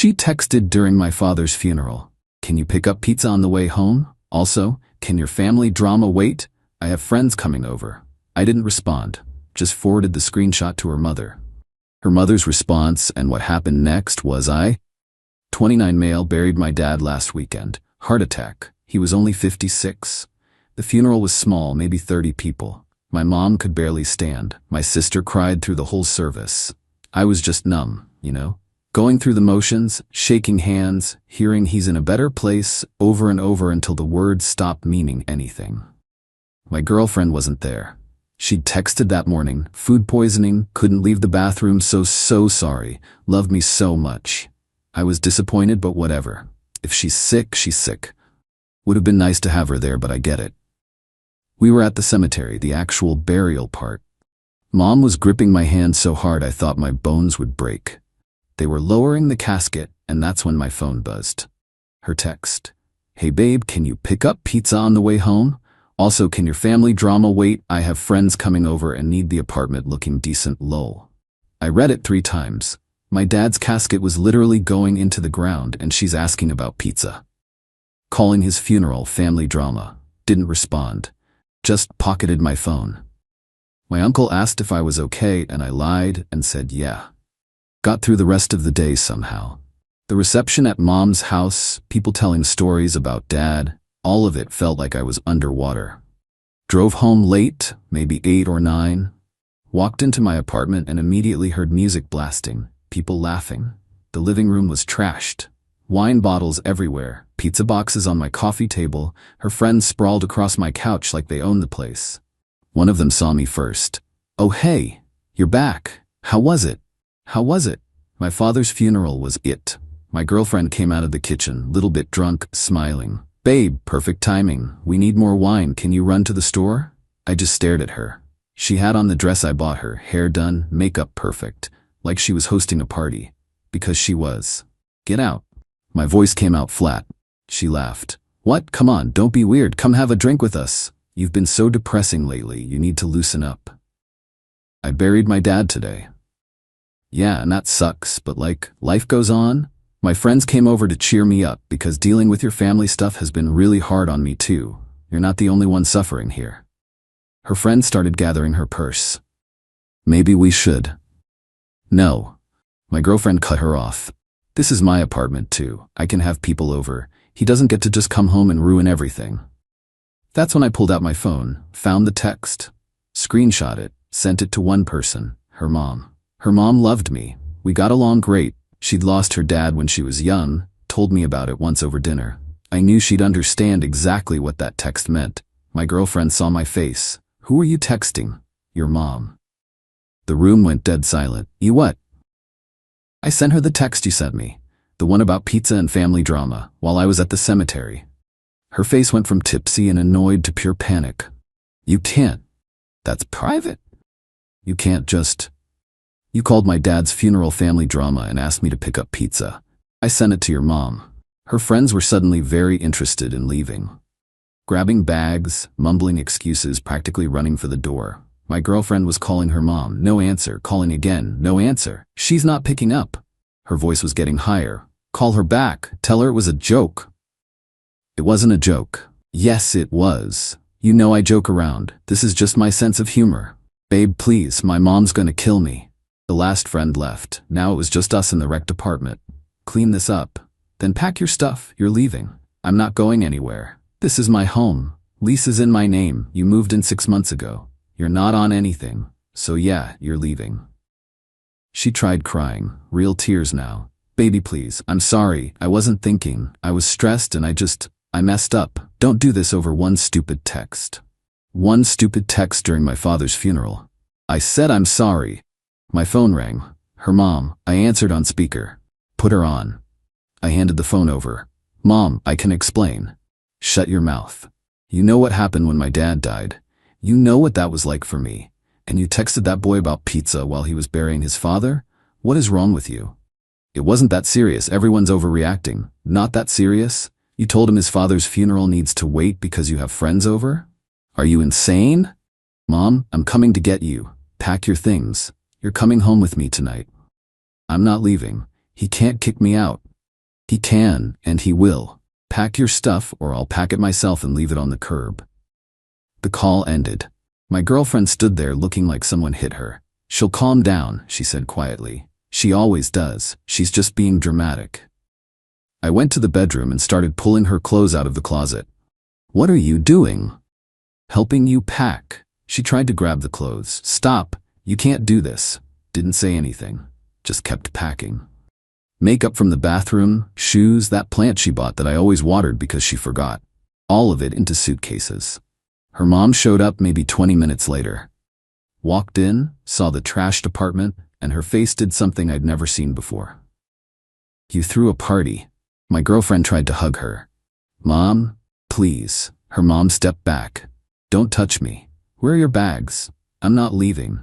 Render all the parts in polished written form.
She texted during my father's funeral. Can you pick up pizza on the way home? Also, can your family drama wait? I have friends coming over. I didn't respond, just forwarded the screenshot to her mother. Her mother's response and what happened next was 29 male buried my dad last weekend. Heart attack. He was only 56. The funeral was small, maybe 30 people. My mom could barely stand. My sister cried through the whole service. I was just numb, going through the motions, shaking hands, hearing he's in a better place over and over until the words stopped meaning anything. My girlfriend wasn't there. She'd texted that morning, food poisoning, couldn't leave the bathroom, so sorry, loved me so much. I was disappointed, but whatever. If she's sick, she's sick. Would have been nice to have her there, but I get it. We were at the cemetery, the actual burial part. Mom was gripping my hand so hard I thought my bones would break. They were lowering the casket, and that's when my phone buzzed. Her text. Hey babe, can you pick up pizza on the way home? Also, can your family drama wait? I have friends coming over and need the apartment looking decent, lol. I read it 3 times. My dad's casket was literally going into the ground and she's asking about pizza. Calling his funeral family drama. Didn't respond. Just pocketed my phone. My uncle asked if I was okay and I lied and said yeah. Got through the rest of the day somehow. The reception at Mom's house, people telling stories about Dad, all of it felt like I was underwater. Drove home late, maybe 8 or 9. Walked into my apartment and immediately heard music blasting, people laughing. The living room was trashed. Wine bottles everywhere, pizza boxes on my coffee table, her friends sprawled across my couch like they owned the place. One of them saw me first. Oh hey, you're back. How was it? How was it? My father's funeral was it. My girlfriend came out of the kitchen, little bit drunk, smiling. Babe, perfect timing. We need more wine. Can you run to the store? I just stared at her. She had on the dress I bought her, hair done, makeup perfect, like she was hosting a party. Because she was. Get out. My voice came out flat. She laughed. What? Come on, don't be weird. Come have a drink with us. You've been so depressing lately. You need to loosen up. I buried my dad today. Yeah, and that sucks, but life goes on. My friends came over to cheer me up because dealing with your family stuff has been really hard on me too. You're not the only one suffering here. Her friend started gathering her purse. Maybe we should. No. My girlfriend cut her off. This is my apartment too. I can have people over. He doesn't get to just come home and ruin everything. That's when I pulled out my phone, found the text, screenshot it, sent it to one person, her mom. Her mom loved me. We got along great. She'd lost her dad when she was young, told me about it once over dinner. I knew she'd understand exactly what that text meant. My girlfriend saw my face. Who are you texting? Your mom. The room went dead silent. You what? I sent her the text you sent me, the one about pizza and family drama, while I was at the cemetery. Her face went from tipsy and annoyed to pure panic. You can't. That's private. You can't just... You called my dad's funeral family drama and asked me to pick up pizza. I sent it to your mom. Her friends were suddenly very interested in leaving. Grabbing bags, mumbling excuses, practically running for the door. My girlfriend was calling her mom. No answer. Calling again. No answer. She's not picking up. Her voice was getting higher. Call her back. Tell her it was a joke. It wasn't a joke. Yes, it was. You know I joke around. This is just my sense of humor. Babe, please, my mom's gonna kill me. The last friend left. Now it was just us in the wrecked apartment. Clean this up. Then pack your stuff. You're leaving. I'm not going anywhere. This is my home. Lease is in my name. You moved in 6 months ago. You're not on anything. So yeah, you're leaving. She tried crying. Real tears now. Baby, please. I'm sorry. I wasn't thinking. I was stressed and I messed up. Don't do this over one stupid text. One stupid text during my father's funeral. I said I'm sorry. My phone rang. Her mom. I answered on speaker. Put her on. I handed the phone over. Mom, I can explain. Shut your mouth. You know what happened when my dad died. You know what that was like for me. And you texted that boy about pizza while he was burying his father? What is wrong with you? It wasn't that serious. Everyone's overreacting. Not that serious? You told him his father's funeral needs to wait because you have friends over? Are you insane? Mom, I'm coming to get you. Pack your things. You're coming home with me tonight. I'm not leaving. He can't kick me out. He can, and he will. Pack your stuff or I'll pack it myself and leave it on the curb. The call ended. My girlfriend stood there looking like someone hit her. She'll calm down, she said quietly. She always does. She's just being dramatic. I went to the bedroom and started pulling her clothes out of the closet. What are you doing? Helping you pack. She tried to grab the clothes. Stop. You can't do this. Didn't say anything. Just kept packing. Makeup from the bathroom, shoes, that plant she bought that I always watered because she forgot. All of it into suitcases. Her mom showed up maybe 20 minutes later. Walked in, saw the trashed apartment, and her face did something I'd never seen before. You threw a party. My girlfriend tried to hug her. Mom, please. Her mom stepped back. Don't touch me. Where are your bags? I'm not leaving.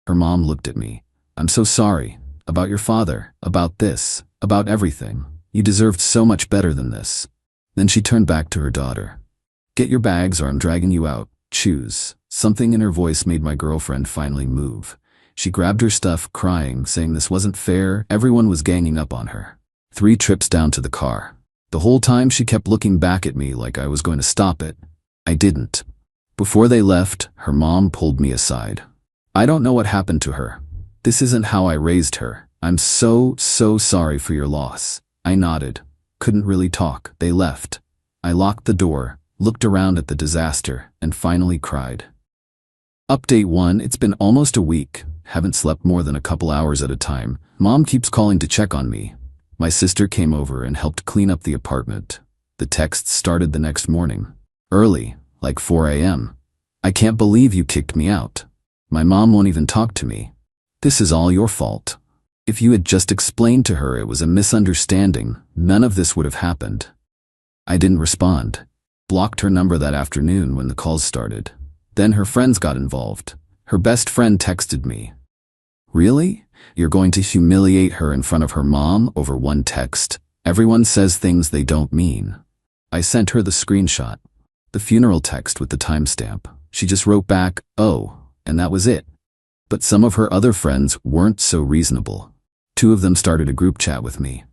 Her mom looked at me. I'm so sorry. About your father, about this, about everything. You deserved so much better than this. Then she turned back to her daughter. Get your bags or I'm dragging you out. Choose. Something in her voice made my girlfriend finally move. She grabbed her stuff, crying, saying this wasn't fair. Everyone was ganging up on her. 3 trips down to the car. The whole time she kept looking back at me like I was going to stop it. I didn't. Before they left, her mom pulled me aside. I don't know what happened to her. This isn't how I raised her. I'm so sorry for your loss. I nodded. Couldn't really talk. They left. I locked the door, looked around at the disaster, and finally cried. Update 1. It's been almost a week. Haven't slept more than a couple hours at a time. Mom keeps calling to check on me. My sister came over and helped clean up the apartment. The texts started the next morning. Early, like 4 a.m. I can't believe you kicked me out. My mom won't even talk to me. This is all your fault. If you had just explained to her it was a misunderstanding, none of this would have happened. I didn't respond. Blocked her number that afternoon when the calls started. Then her friends got involved. Her best friend texted me. Really? You're going to humiliate her in front of her mom over one text? Everyone says things they don't mean. I sent her the screenshot. The funeral text with the timestamp. She just wrote back, oh, and that was it. But some of her other friends weren't so reasonable. 2 of them started a group chat with me.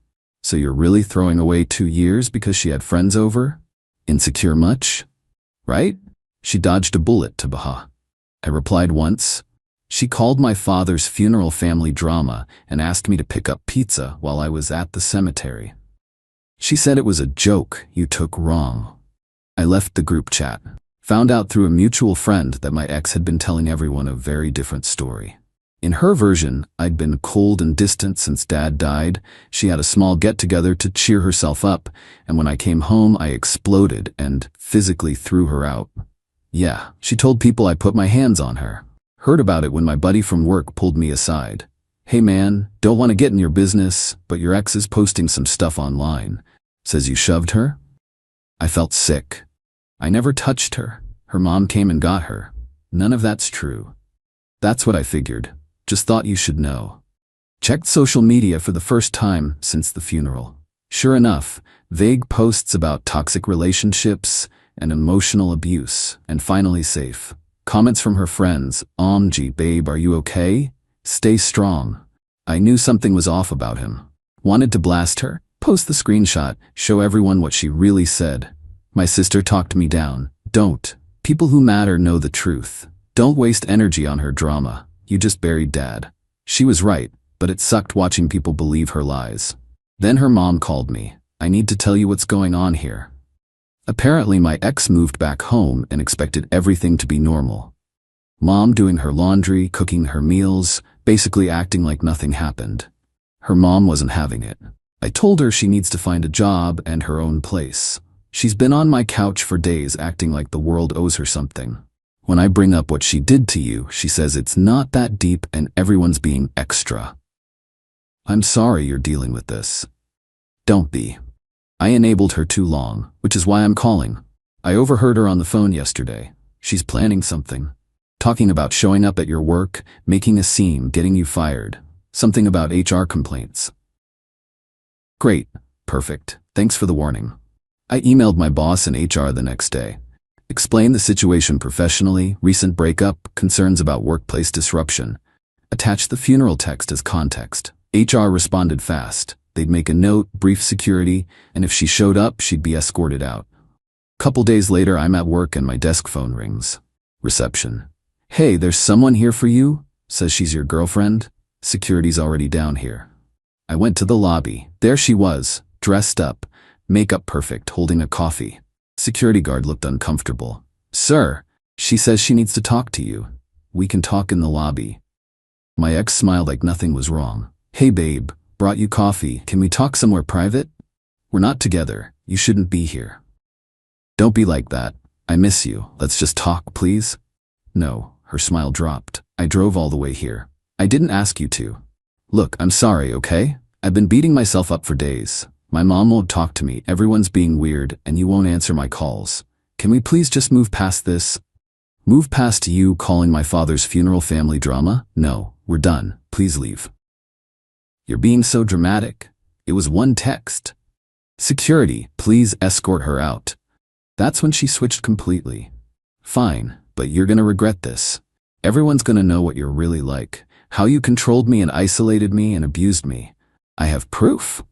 So you're really throwing away 2 years because she had friends over? Insecure much? Right? She dodged a bullet to Baha. I replied once. She called my father's funeral family drama and asked me to pick up pizza while I was at the cemetery. She said it was a joke you took wrong. I left the group chat. Found out through a mutual friend that my ex had been telling everyone a very different story. In her version, I'd been cold and distant since Dad died. She had a small get-together to cheer herself up, and when I came home, I exploded and physically threw her out. Yeah, she told people I put my hands on her. Heard about it when my buddy from work pulled me aside. Hey man, don't want to get in your business, but your ex is posting some stuff online. Says you shoved her? I felt sick. I never touched her. Her mom came and got her. None of that's true. That's what I figured. Just thought you should know. Checked social media for the first time since the funeral. Sure enough, vague posts about toxic relationships and emotional abuse, and finally safe. Comments from her friends, OMG babe, are you okay? Stay strong. I knew something was off about him. Wanted to blast her? Post the screenshot, show everyone what she really said. My sister talked me down. Don't. People who matter know the truth. Don't waste energy on her drama. You just buried Dad. She was right, but it sucked watching people believe her lies. Then her mom called me. I need to tell you what's going on here. Apparently my ex moved back home and expected everything to be normal. Mom doing her laundry, cooking her meals, basically acting like nothing happened. Her mom wasn't having it. I told her she needs to find a job and her own place. She's been on my couch for days acting like the world owes her something. When I bring up what she did to you, she says it's not that deep and everyone's being extra. I'm sorry you're dealing with this. Don't be. I enabled her too long, which is why I'm calling. I overheard her on the phone yesterday. She's planning something. Talking about showing up at your work, making a scene, getting you fired. Something about HR complaints. Great. Perfect. Thanks for the warning. I emailed my boss in HR the next day. Explained the situation professionally, recent breakup, concerns about workplace disruption. Attached the funeral text as context. HR responded fast. They'd make a note, brief security, and if she showed up, she'd be escorted out. Couple days later, I'm at work and my desk phone rings. Reception. "Hey, there's someone here for you," says she's your girlfriend. "Security's already down here." I went to the lobby. There she was, dressed up, makeup perfect, holding a coffee. Security guard looked uncomfortable. "Sir, she says she needs to talk to you. We can talk in the lobby." My ex smiled like nothing was wrong. "Hey babe, brought you coffee. Can we talk somewhere private? We're not together. You shouldn't be here." "Don't be like that. I miss you. Let's just talk, please." "No," her smile dropped. "I drove all the way here. I didn't ask you to. Look, I'm sorry, okay? I've been beating myself up for days. My mom won't talk to me, everyone's being weird, and you won't answer my calls. Can we please just move past this? Move past you calling my father's funeral family drama? No, we're done. Please leave." "You're being so dramatic. It was one text." "Security, please escort her out." That's when she switched completely. "Fine, but you're gonna regret this. Everyone's gonna know what you're really like. How you controlled me and isolated me and abused me. I have proof."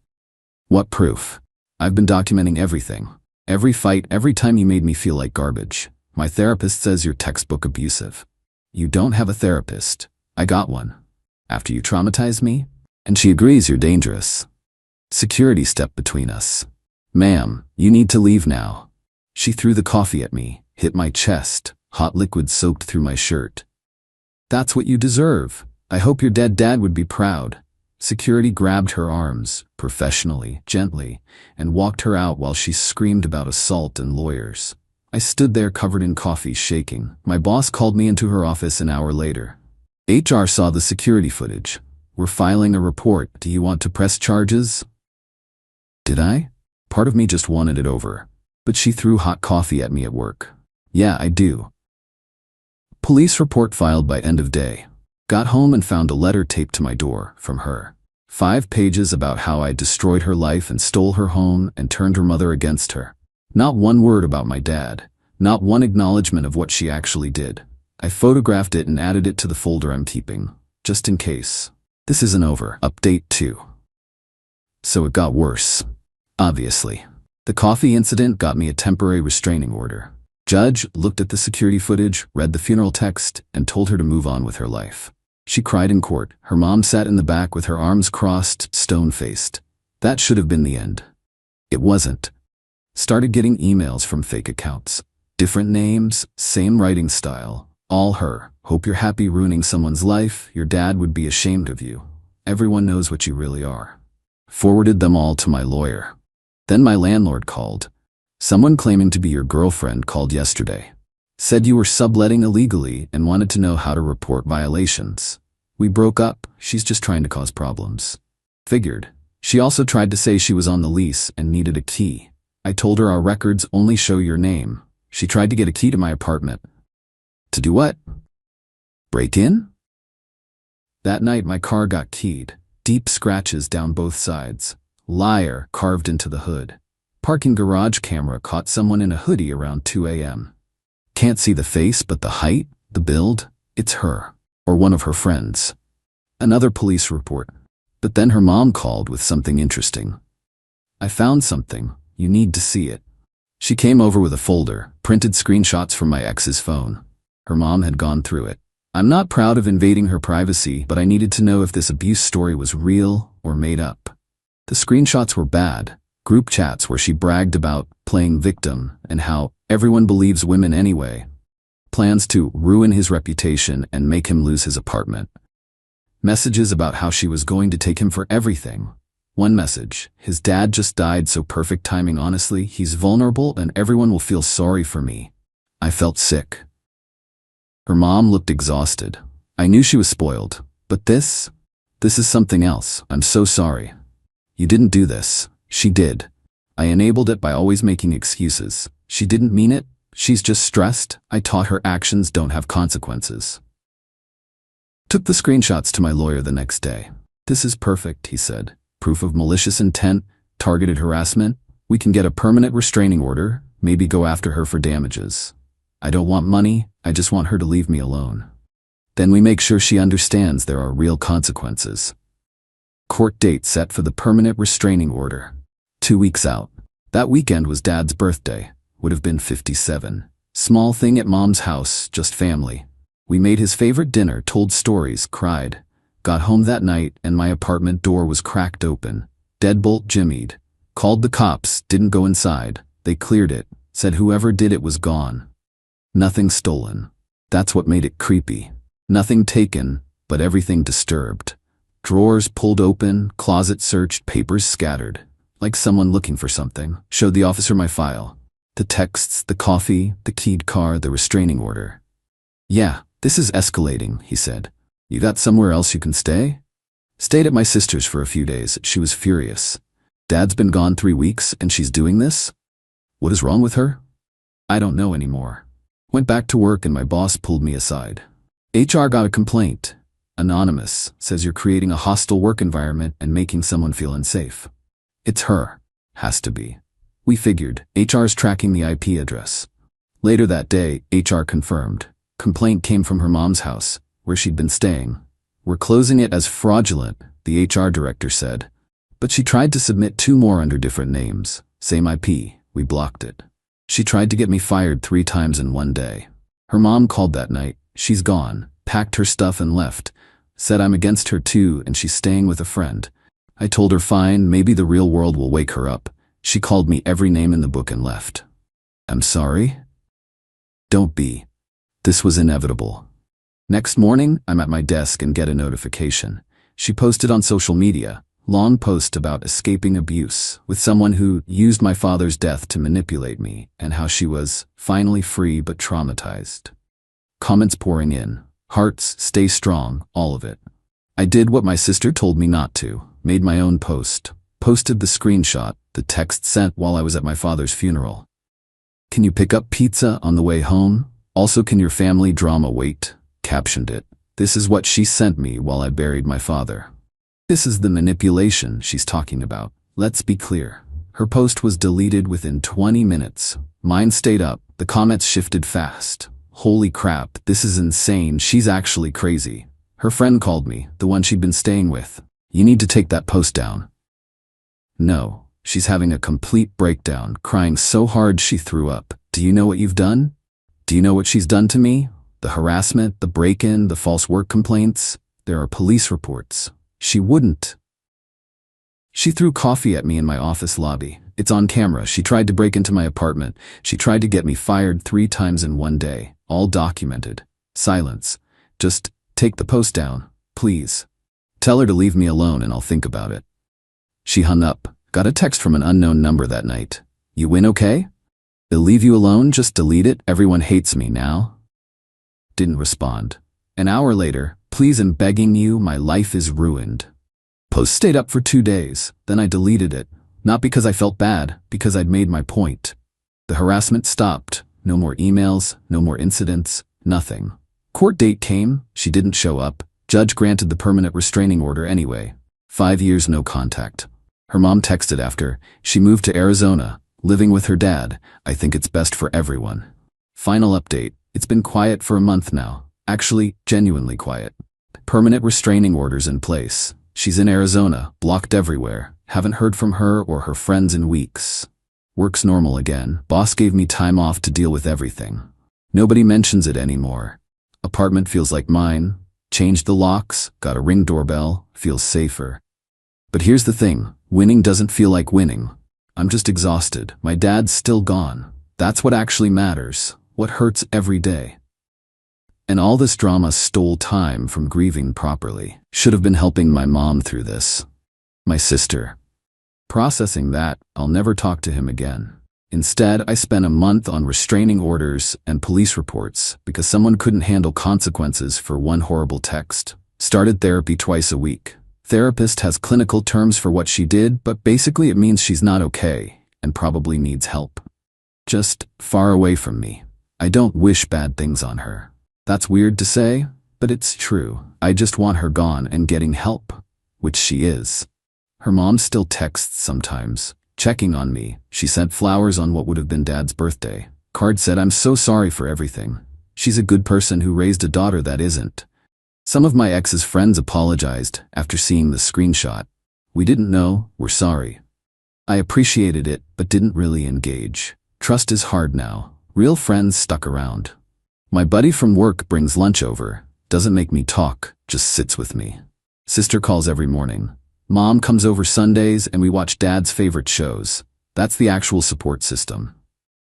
"What proof?" "I've been documenting everything. Every fight, every time you made me feel like garbage. My therapist says you're textbook abusive." "You don't have a therapist. I got one. After you traumatized me?" "And she agrees you're dangerous." Security stepped between us. "Ma'am, you need to leave now." She threw the coffee at me, hit my chest, hot liquid soaked through my shirt. "That's what you deserve. I hope your dead dad would be proud." Security grabbed her arms, professionally, gently, and walked her out while she screamed about assault and lawyers. I stood there covered in coffee, shaking. My boss called me into her office an hour later. "HR saw the security footage. We're filing a report. Do you want to press charges?" Did I? Part of me just wanted it over. But she threw hot coffee at me at work. "Yeah, I do." Police report filed by end of day. Got home and found a letter taped to my door from her. 5 pages about how I destroyed her life and stole her home and turned her mother against her. Not one word about my dad. Not one acknowledgement of what she actually did. I photographed it and added it to the folder I'm keeping, just in case. This isn't over. Update 2. So it got worse. Obviously. The coffee incident got me a temporary restraining order. Judge looked at the security footage, read the funeral text, and told her to move on with her life. She cried in court. Her mom sat in the back with her arms crossed, stone-faced. That should have been the end. It wasn't. Started getting emails from fake accounts. Different names, same writing style. All her. "Hope you're happy ruining someone's life. Your dad would be ashamed of you. Everyone knows what you really are." Forwarded them all to my lawyer. Then my landlord called. "Someone claiming to be your girlfriend called yesterday. Said you were subletting illegally and wanted to know how to report violations. We broke up. She's just trying to cause problems." Figured. She also tried to say she was on the lease and needed a key. I told her our records only show your name. She tried to get a key to my apartment. To do what? Break in? That night my car got keyed. Deep scratches down both sides. "Liar" carved into the hood. Parking garage camera caught someone in a hoodie around 2 a.m. Can't see the face, but the height, the build, it's her. Or one of her friends. Another police report. But then her mom called with something interesting. "I found something. You need to see it." She came over with a folder, printed screenshots from my ex's phone. Her mom had gone through it. I'm not proud of invading her privacy, but I needed to know if this abuse story was real or made up. The screenshots were bad. Group chats where she bragged about playing victim and how everyone believes women anyway. Plans to ruin his reputation and make him lose his apartment. Messages about how she was going to take him for everything. One message, "His dad just died, so perfect timing. Honestly, he's vulnerable and everyone will feel sorry for me." I felt sick. Her mom looked exhausted. I knew she was spoiled. But this is something else. "I'm so sorry. You didn't do this." She did. I enabled it by always making excuses. She didn't mean it. She's just stressed. I taught her actions don't have consequences. Took the screenshots to my lawyer the next day. "This is perfect," he said. "Proof of malicious intent, targeted harassment. We can get a permanent restraining order, maybe go after her for damages. I don't want money, I just want her to leave me alone. Then we make sure she understands there are real consequences." Court date set for the permanent restraining order. 2 weeks out. That weekend was Dad's birthday. Would have been 57. Small thing at Mom's house, just family. We made his favorite dinner, told stories, cried. Got home that night and my apartment door was cracked open. Deadbolt jimmied. Called the cops, didn't go inside. They cleared it, said whoever did it was gone. Nothing stolen. That's what made it creepy. Nothing taken, but everything disturbed. Drawers pulled open, closet searched, papers scattered. Like someone looking for something. Showed the officer my file. The texts, the coffee, the keyed car, the restraining order. Yeah, this is escalating, he said. You got somewhere else you can stay? Stayed at my sister's for a few days. She was furious. Dad's been gone 3 weeks and she's doing this? What is wrong with her? I don't know anymore. Went back to work and my boss pulled me aside. HR got a complaint. Anonymous, says you're creating a hostile work environment and making someone feel unsafe. It's her. Has to be. We figured. HR's tracking the IP address. Later that day, HR confirmed. Complaint came from her mom's house, where she'd been staying. We're closing it as fraudulent, the HR director said. But she tried to submit 2 more under different names. Same IP. We blocked it. She tried to get me fired 3 times in one day. Her mom called that night. She's gone. Packed her stuff and left. Said I'm against her too and she's staying with a friend. I told her fine, maybe the real world will wake her up. She called me every name in the book and left. I'm sorry? Don't be. This was inevitable. Next morning, I'm at my desk and get a notification. She posted on social media, long post about escaping abuse with someone who used my father's death to manipulate me and how she was finally free but traumatized. Comments pouring in. Hearts, stay strong, all of it. I did what my sister told me not to, made my own post, posted the screenshot, the text sent while I was at my father's funeral. Can you pick up pizza on the way home? Also, can your family drama wait? Captioned it. This is what she sent me while I buried my father. This is the manipulation she's talking about. Let's be clear. Her post was deleted within 20 minutes. Mine stayed up. The comments shifted fast. Holy crap, this is insane. She's actually crazy. Her friend called me, the one she'd been staying with. You need to take that post down. No, she's having a complete breakdown, crying so hard she threw up. Do you know what you've done? Do you know what she's done to me? The harassment, the break-in, the false work complaints. There are police reports. She wouldn't. She threw coffee at me in my office lobby. It's on camera. She tried to break into my apartment. She tried to get me fired 3 times in one day. All documented. Silence. Just take the post down, please. Tell her to leave me alone and I'll think about it. She hung up. Got a text from an unknown number that night. You win okay? They'll leave you alone, just delete it. Everyone hates me now. Didn't respond. An hour later, please, I'm begging you, my life is ruined. Post stayed up for 2 days. Then I deleted it. Not because I felt bad, because I'd made my point. The harassment stopped. No more emails, no more incidents, nothing. Court date came, she didn't show up. Judge granted the permanent restraining order anyway. 5 years no contact. Her mom texted after. She moved to Arizona, living with her dad. I think it's best for everyone. Final update. It's been quiet for a month now. Actually, genuinely quiet. Permanent restraining orders in place. She's in Arizona, blocked everywhere. Haven't heard from her or her friends in weeks. Work's normal again. Boss gave me time off to deal with everything. Nobody mentions it anymore. Apartment feels like mine. Changed the locks, got a Ring doorbell, feels safer. But here's the thing, winning doesn't feel like winning. I'm just exhausted. My dad's still gone. That's what actually matters, what hurts every day. And all this drama stole time from grieving properly. Should have been helping my mom through this. My sister. Processing that, I'll never talk to him again. Instead, I spent a month on restraining orders and police reports because someone couldn't handle consequences for one horrible text. Started therapy twice a week. Therapist has clinical terms for what she did, but basically it means she's not okay and probably needs help. Just far away from me. I don't wish bad things on her. That's weird to say, but it's true. I just want her gone and getting help, which she is. Her mom still texts sometimes, checking on me. She sent flowers on what would have been Dad's birthday. Card said, I'm so sorry for everything. She's a good person who raised a daughter that isn't. Some of my ex's friends apologized after seeing the screenshot. We didn't know, we're sorry. I appreciated it, but didn't really engage. Trust is hard now. Real friends stuck around. My buddy from work brings lunch over. Doesn't make me talk, just sits with me. Sister calls every morning. Mom comes over Sundays and we watch Dad's favorite shows. That's the actual support system.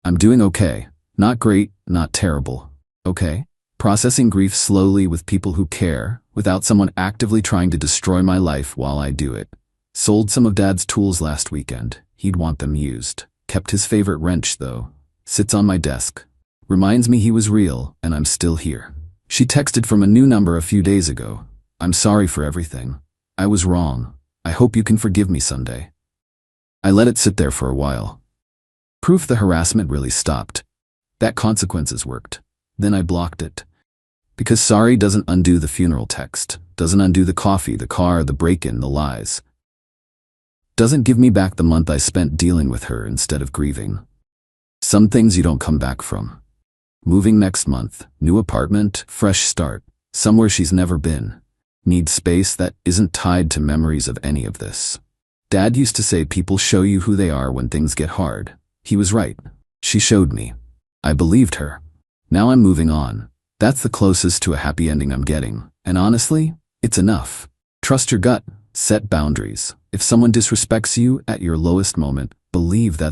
I'm doing okay. Not great, not terrible. Okay? Processing grief slowly with people who care, without someone actively trying to destroy my life while I do it. Sold some of Dad's tools last weekend. He'd want them used. Kept his favorite wrench though. Sits on my desk. Reminds me he was real and I'm still here. She texted from a new number a few days ago. I'm sorry for everything. I was wrong. I hope you can forgive me someday. I let it sit there for a while. Proof the harassment really stopped. That consequences worked. Then I blocked it. Because sorry doesn't undo the funeral text, doesn't undo the coffee, the car, the break-in, the lies. Doesn't give me back the month I spent dealing with her instead of grieving. Some things you don't come back from. Moving next month, new apartment, fresh start, somewhere she's never been. Need space that isn't tied to memories of any of this. Dad used to say people show you who they are when things get hard. He was right. She showed me. I believed her. Now I'm moving on. That's the closest to a happy ending I'm getting. And honestly, it's enough. Trust your gut. Set boundaries. If someone disrespects you at your lowest moment, believe that's